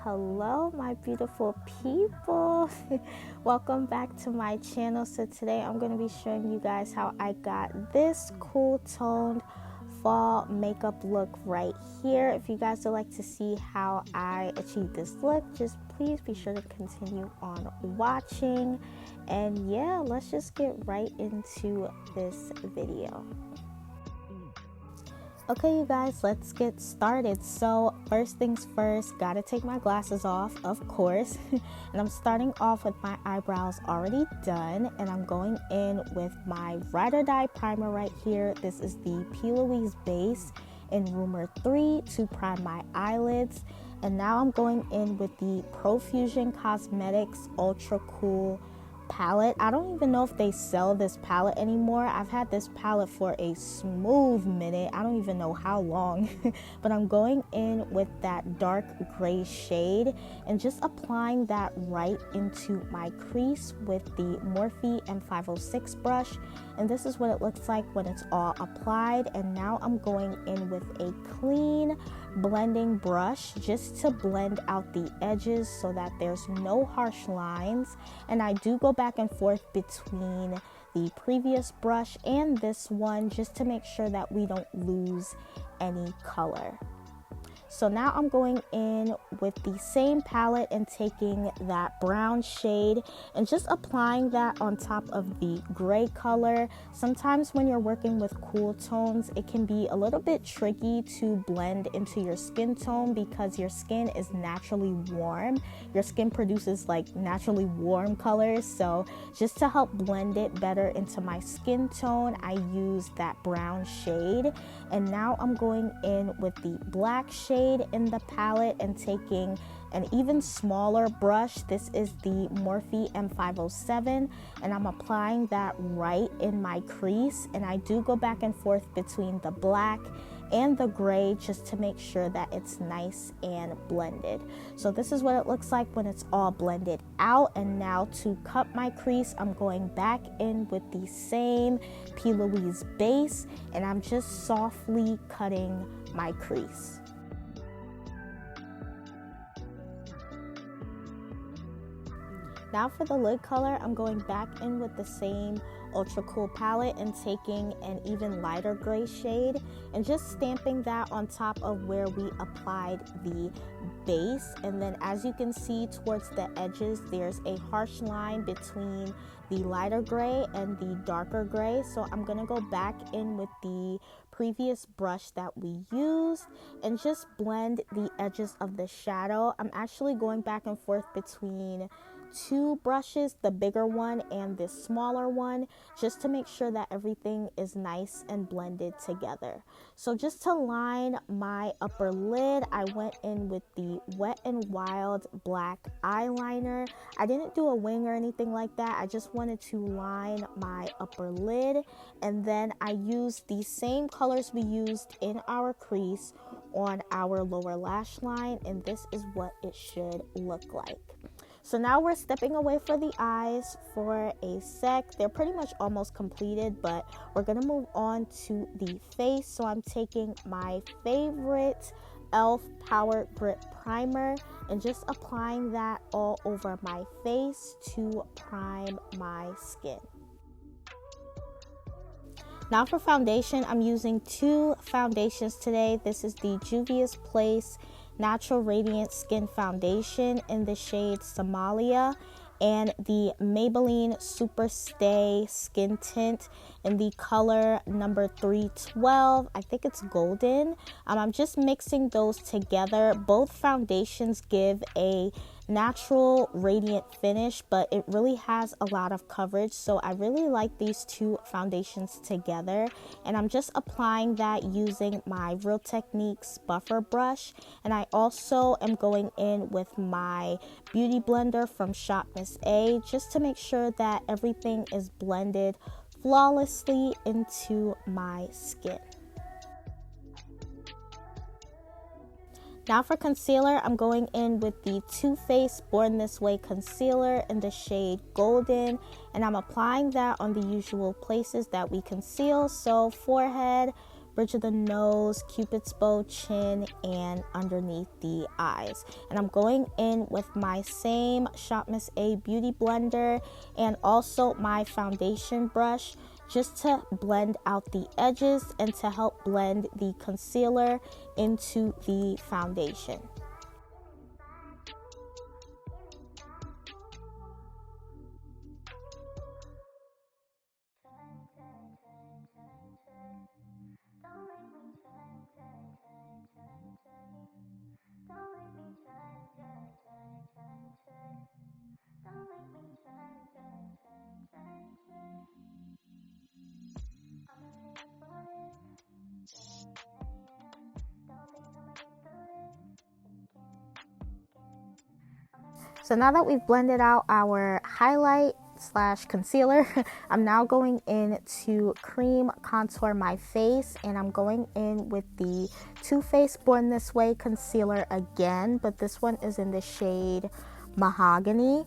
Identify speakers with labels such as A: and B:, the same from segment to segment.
A: Hello my beautiful people. Welcome back to my channel. So today I'm going to be showing you guys how I got this cool toned fall makeup look right here. If you guys would like to see how I achieved this look, just please be sure to continue on watching. And yeah, let's just get right into this video. Okay, you guys, let's get started. So first things first, gotta take my glasses off, of course. And I'm starting off with my eyebrows already done, and I'm going in with my Ride or Die primer right here. This is the Plouise base in Rumor 3 to prime my eyelids. And now I'm going in with the Profusion Cosmetics Ultra Cool palette. I don't even know if they sell this palette anymore. I've had this palette for a smooth minute. I don't even know how long. But I'm going in with that dark gray shade and just applying that right into my crease with the Morphe M506 brush. And this is what it looks like when it's all applied. And now I'm going in with a clean blending brush just to blend out the edges so that there's no harsh lines. And I do go back and forth between the previous brush and this one just to make sure that we don't lose any color. So now I'm going in with the same palette and taking that brown shade and just applying that on top of the gray color. Sometimes when you're working with cool tones, it can be a little bit tricky to blend into your skin tone because your skin is naturally warm. Your skin produces like naturally warm colors. So just to help blend it better into my skin tone, I use that brown shade. And now I'm going in with the black shade in the palette and taking an even smaller brush. This is the Morphe M507, and I'm applying that right in my crease. And I do go back and forth between the black and the gray just to make sure that it's nice and blended. So this is what it looks like when it's all blended out. And now to cut my crease, I'm going back in with the same Plouise base and I'm just softly cutting my crease. Now for the lid color, I'm going back in with the same Ultra Cool palette and taking an even lighter gray shade and just stamping that on top of where we applied the base. And then as you can see towards the edges, there's a harsh line between the lighter gray and the darker gray. So I'm gonna go back in with the previous brush that we used and just blend the edges of the shadow. I'm actually going back and forth between two brushes, the bigger one and this smaller one, just to make sure that everything is nice and blended together. So just to line my upper lid, I went in with the Wet n Wild black eyeliner. I didn't do a wing or anything like that. I just wanted to line my upper lid, and then I used the same colors we used in our crease on our lower lash line, and this is what it should look like. So now we're stepping away for the eyes for a sec. They're pretty much almost completed, but we're gonna move on to the face. So I'm taking my favorite e.l.f. Power Grip Primer and just applying that all over my face to prime my skin. Now for foundation, I'm using two foundations today. This is the Juvia's Place Natural Radiant Skin Foundation in the shade Somalia and the Maybelline Super Stay Skin Tint in the color number 312. I think it's golden. I'm just mixing those together. Both foundations give a natural radiant finish, but it really has a lot of coverage. So I really like these two foundations together, and I'm just applying that using my Real Techniques buffer brush. And I also am going in with my beauty blender from Shop Miss A just to make sure that everything is blended flawlessly into my skin. Now for concealer, I'm going in with the Too Faced Born This Way concealer in the shade Golden, and I'm applying that on the usual places that we conceal, so forehead, bridge of the nose, Cupid's bow, chin, and underneath the eyes. And I'm going in with my same Shop Miss A beauty blender and also my foundation brush just to blend out the edges and to help blend the concealer into the foundation. So now that we've blended out our highlight slash concealer, I'm now going in to cream contour my face, and I'm going in with the Too Faced Born This Way concealer again, but this one is in the shade Mahogany.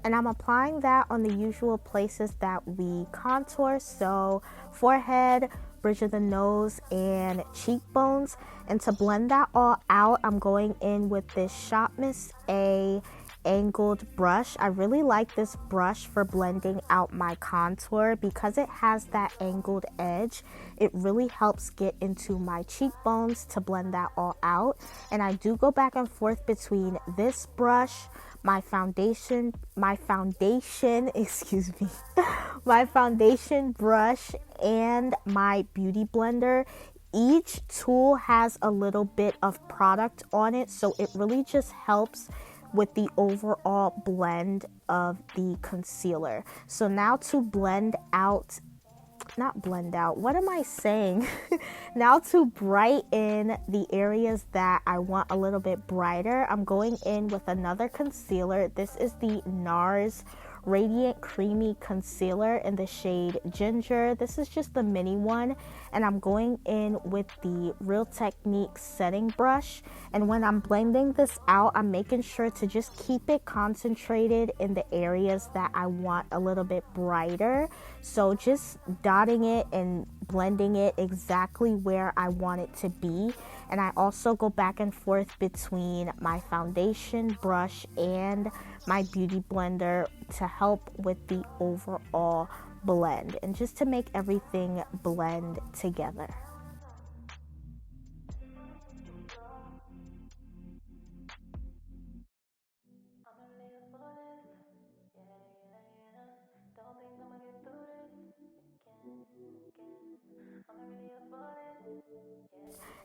A: And I'm applying that on the usual places that we contour, so forehead, bridge of the nose, and cheekbones. And to blend that all out, I'm going in with this Shop Miss A angled brush. I really like this brush for blending out my contour because it has that angled edge. It really helps get into my cheekbones to blend that all out. And I do go back and forth between this brush, my foundation, excuse me, my foundation brush, and my beauty blender. Each tool has a little bit of product on it, so it really just helps with the overall blend of the concealer. So now to now to brighten the areas that I want a little bit brighter, I'm going in with another concealer. This is the NARS Radiant Creamy Concealer in the shade Ginger. This is just the mini one, and I'm going in with the Real Techniques setting brush. And when I'm blending this out, I'm making sure to just keep it concentrated in the areas that I want a little bit brighter. So just dotting it and blending it exactly where I want it to be. And I also go back and forth between my foundation brush and my beauty blender to help with the overall blend and just to make everything blend together.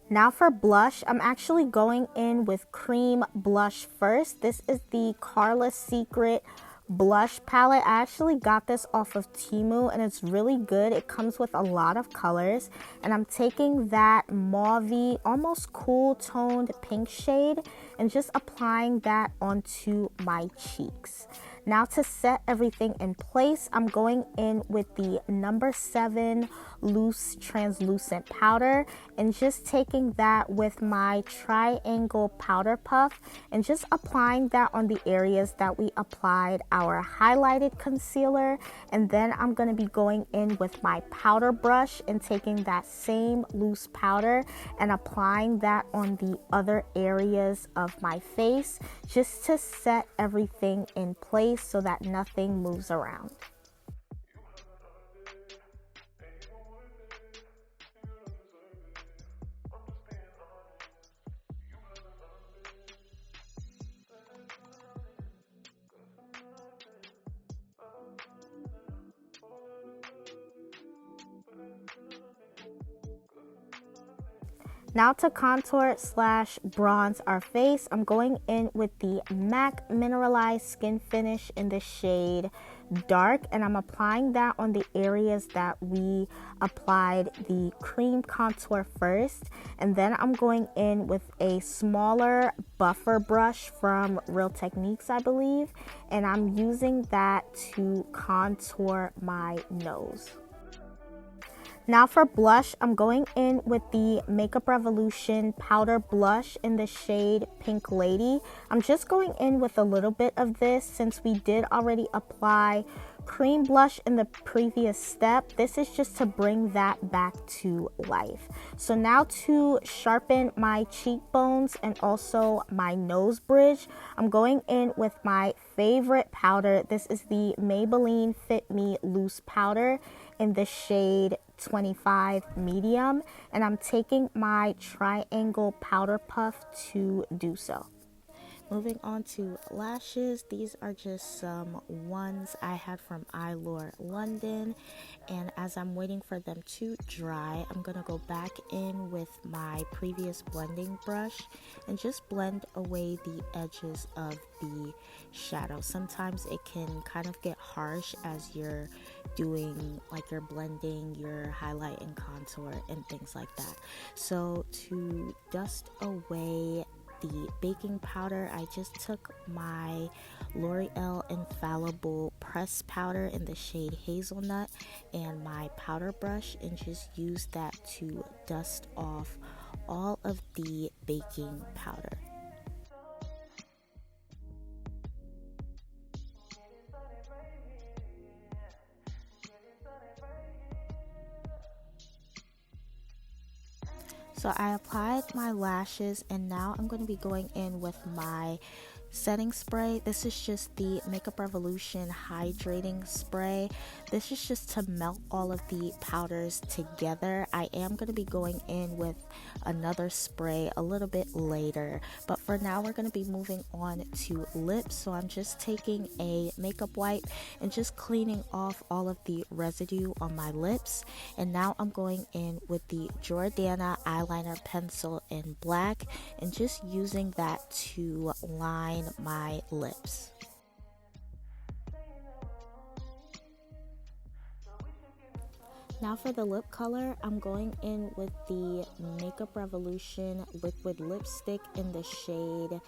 A: Now for blush, I'm actually going in with cream blush first. This is the Carla Secret blush palette. I actually got this off of Temu, and it's really good. It comes with a lot of colors, and I'm taking that mauvey, almost cool toned pink shade and just applying that onto my cheeks. Now to set everything in place, I'm going in with the number 7 loose translucent powder and just taking that with my triangle powder puff and just applying that on the areas that we applied our highlighted concealer. And then I'm going to be going in with my powder brush and taking that same loose powder and applying that on the other areas of my face just to set everything in place so that nothing moves around. Now to contour slash bronze our face, I'm going in with the MAC Mineralize Skin Finish in the shade Dark, and I'm applying that on the areas that we applied the cream contour first, and then I'm going in with a smaller buffer brush from Real Techniques, I believe, and I'm using that to contour my nose. Now for blush, I'm going in with the Makeup Revolution powder blush in the shade Pink Lady. I'm just going in with a little bit of this since we did already apply cream blush in the previous step. This is just to bring that back to life. So now to sharpen my cheekbones and also my nose bridge, I'm going in with my favorite powder. This is the Maybelline Fit Me Loose Powder in the shade 25 medium, and I'm taking my triangle powder puff to do so. Moving on to lashes, these are just some ones I had from Eyelure London, and as I'm waiting for them to dry, I'm going to go back in with my previous blending brush and just blend away the edges of the shadow. Sometimes it can kind of get harsh as you're doing, like you're blending your highlight and contour and things like that. So to dust away the baking powder, I just took my L'Oreal Infallible pressed powder in the shade Hazelnut and my powder brush and just used that to dust off all of the baking powder. So I applied my lashes, and now I'm going to be going in with my setting spray. This is just the Makeup Revolution hydrating spray. This is just to melt all of the powders together. I am going to be going in with another spray a little bit later, but for now we're going to be moving on to lips. So I'm just taking a makeup wipe and just cleaning off all of the residue on my lips, and now I'm going in with the Jordana eyeliner pencil in black and just using that to line my lips. Now for the lip color, I'm going in with the Makeup Revolution liquid lipstick in the shade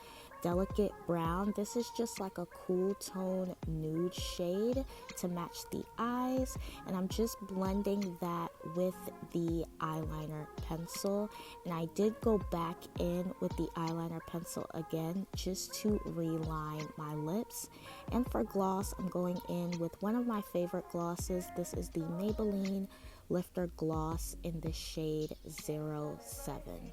A: Delicate Brown. This is just like a cool tone nude shade to match the eyes, and I'm just blending that with the eyeliner pencil, and I did go back in with the eyeliner pencil again just to reline my lips. And for gloss, I'm going in with one of my favorite glosses. This is the Maybelline Lifter Gloss in the shade 07.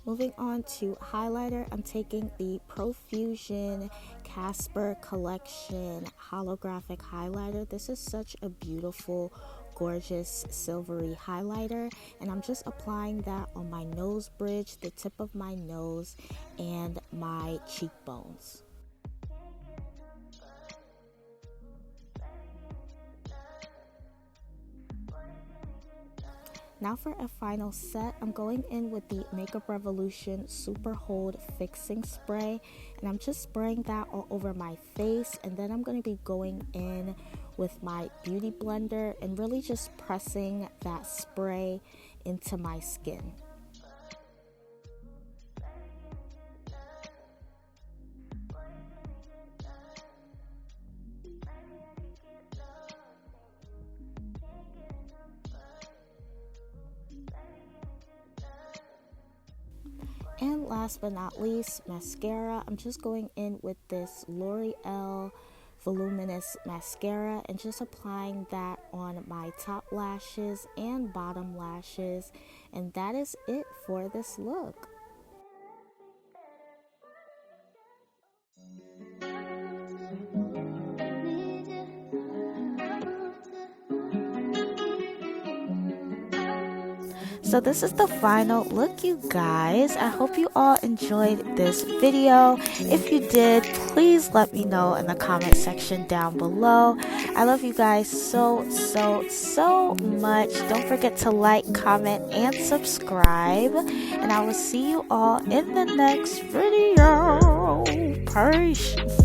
A: Moving on to highlighter, I'm taking the Profusion Casper Collection Holographic Highlighter. This is such a beautiful, gorgeous silvery highlighter, and I'm just applying that on my nose bridge, the tip of my nose, and my cheekbones. Now for a final set, I'm going in with the Makeup Revolution Super Hold Fixing Spray, and I'm just spraying that all over my face, and then I'm going to be going in with my beauty blender and really just pressing that spray into my skin. And last but not least, mascara. I'm just going in with this L'Oreal Voluminous Mascara and just applying that on my top lashes and bottom lashes. And that is it for this look. So this is the final look, you guys. I hope you all enjoyed this video. If you did, please let me know in the comment section down below. I love you guys so much. Don't forget to like, comment, and subscribe. And I will see you all in the next video. Peace.